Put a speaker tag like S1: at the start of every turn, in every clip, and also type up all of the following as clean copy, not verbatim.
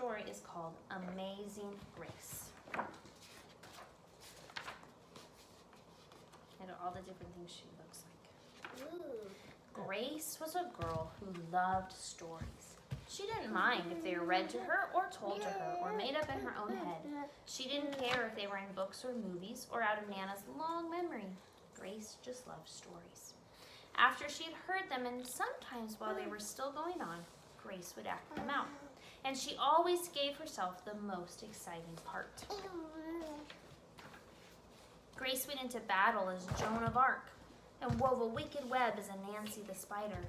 S1: story is called Amazing Grace. And all the different things she looks like.
S2: Ooh.
S1: Grace was a girl who loved stories. She didn't mind if they were read to her or told to her or made up in her own head. She didn't care if they were in books or movies or out of Nana's long memory. Grace just loved stories. After she had heard them, and sometimes while they were still going on, Grace would act them out. And she always gave herself the most exciting part. Grace went into battle as Joan of Arc and wove a wicked web as a Nancy the spider.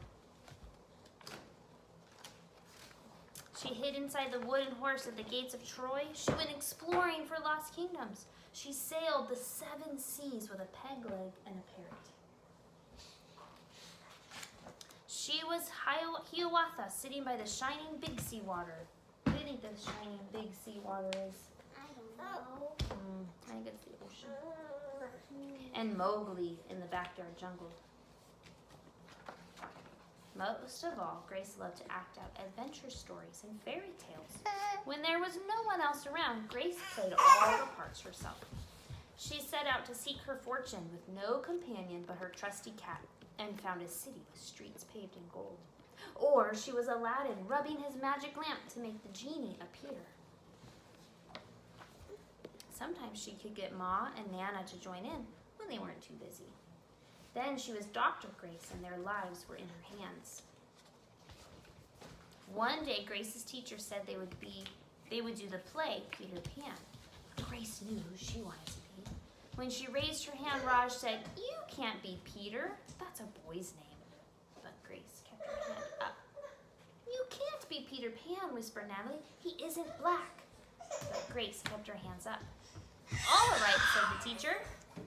S1: She hid inside the wooden horse at the gates of Troy. She went exploring for lost kingdoms. She sailed the 7 seas with a peg leg and a parrot. She was Hiawatha, sitting by the shining big sea water. What do you think the shining big sea water is?
S2: I don't know.
S1: I think it's the ocean. And Mowgli in the backyard jungle. Most of all, Grace loved to act out adventure stories and fairy tales. When there was no one else around, Grace played all the parts herself. She set out to seek her fortune with no companion but her trusty cat, and found a city with streets paved in gold. Or she was Aladdin rubbing his magic lamp to make the genie appear. Sometimes she could get Ma and Nana to join in when they weren't too busy. Then she was Dr. Grace, and their lives were in her hands. One day, Grace's teacher said they would do the play Peter Pan. Grace knew who she wanted to be. When she raised her hand, Raj said, "You can't be Peter. That's a boy's name." But Grace kept her hand up. "You can't be Peter Pan," whispered Natalie. "He isn't black." But Grace kept her hands up. "All right," said the teacher.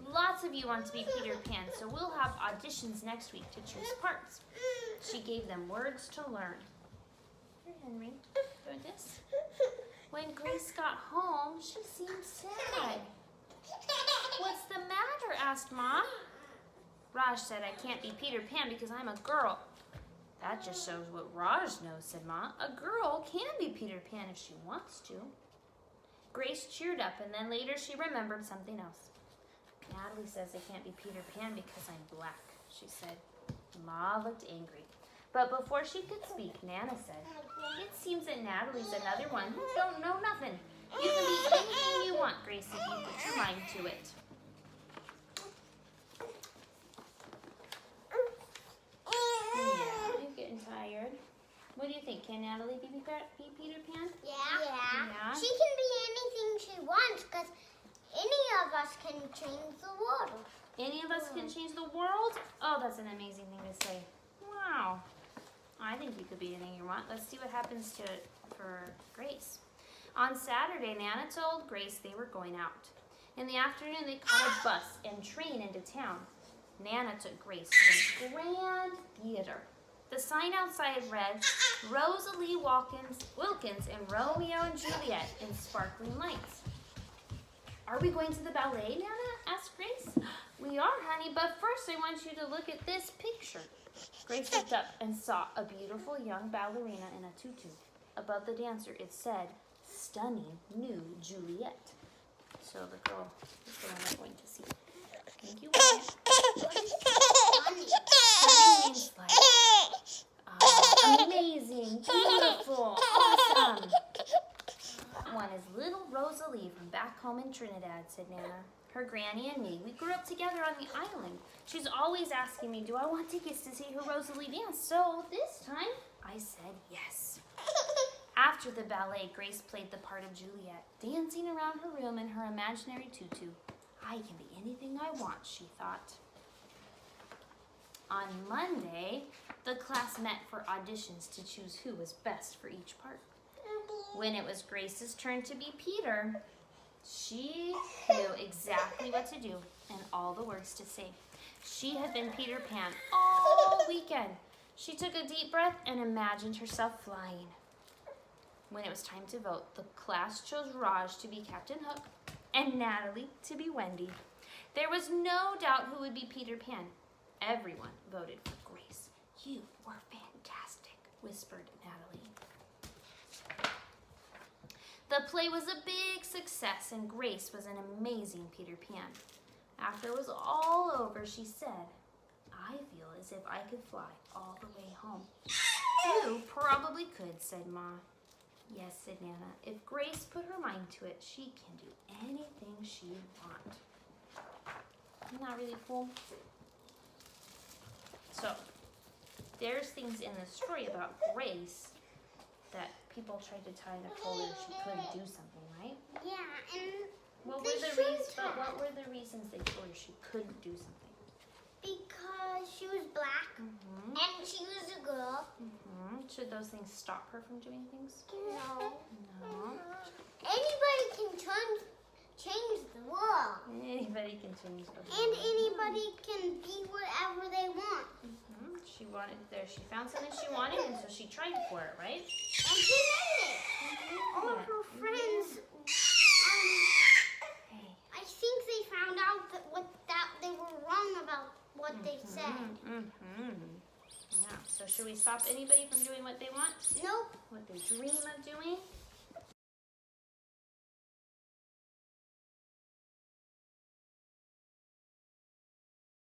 S1: "Lots of you want to be Peter Pan, so we'll have auditions next week to choose parts." She gave them words to learn. Here, Henry, doing this. When Grace got home, she seemed sad. "What's the matter?" asked Ma. "Raj said I can't be Peter Pan because I'm a girl." "That just shows what Raj knows," said Ma. "A girl can be Peter Pan if she wants to." Grace cheered up, and then later she remembered something else. "Natalie says I can't be Peter Pan because I'm black," she said. Ma looked angry. But before she could speak, Nana said, "It seems that Natalie's another one who don't know nothing. You can be anything you want, Grace, if you put your mind to it." Yeah, you're getting tired. What do you think? Can Natalie be Peter Pan?
S2: Yeah. She can be anything she wants because any of us can change the world.
S1: Any of us can change the world? Oh, that's an amazing thing to say. Wow. I think you could be anything you want. Let's see what happens for Grace. On Saturday, Nana told Grace they were going out. In the afternoon, they caught a bus and train into town. Nana took Grace to the Grand Theater. The sign outside read, "Rosalie Wilkins and Romeo and Juliet" in sparkling lights. "Are we going to the ballet, Nana?" asked Grace. "We are, honey, but first I want you to look at this picture." Grace looked up and saw a beautiful young ballerina in a tutu. Above the dancer, it said, "Stunning New Juliet." So the girl is the one I'm going to see. Thank you, William. Stunning means like, amazing, beautiful, awesome. That one is little Rosalie from back home in Trinidad, said Nana. "Her granny and me, we grew up together on the island. She's always asking me, do I want tickets to see her Rosalie dance? So this time, I said yes." After the ballet, Grace played the part of Juliet, dancing around her room in her imaginary tutu. "I can be anything I want," she thought. On Monday, the class met for auditions to choose who was best for each part. When it was Grace's turn to be Peter, she knew exactly what to do and all the words to say. She had been Peter Pan all weekend. She took a deep breath and imagined herself flying. When it was time to vote, the class chose Raj to be Captain Hook and Natalie to be Wendy. There was no doubt who would be Peter Pan. Everyone voted for Grace. "You were fantastic," whispered Natalie. The play was a big success, and Grace was an amazing Peter Pan. After it was all over, she said, "I feel as if I could fly all the way home." "You probably could," said Ma. "Yes," said Nana. "If Grace put her mind to it, she can do anything she wants." Isn't that really cool? So, there's things in the story about Grace that people tried to tie that told her she couldn't do something, right?
S2: Yeah, and
S1: What
S2: they
S1: were the
S2: shouldn't
S1: reasons? But
S2: have.
S1: what were the reasons they told her she couldn't do something?
S2: because she was black
S1: Mm-hmm.
S2: and she was a girl.
S1: Mm-hmm. Should those things stop her from doing things?
S2: No.
S1: No.
S2: Anybody can change the world.
S1: Anybody can change the world.
S2: And anybody can be whatever they want.
S1: Mm-hmm. She wanted there. She found something she wanted, and so she tried for it, right?
S2: And she made it. All of her friends,
S1: Hey.
S2: I think they found out that they were wrong about what they said.
S1: Mm-hmm. Yeah. So should we stop anybody from doing what they want?
S2: Nope.
S1: What they dream of doing?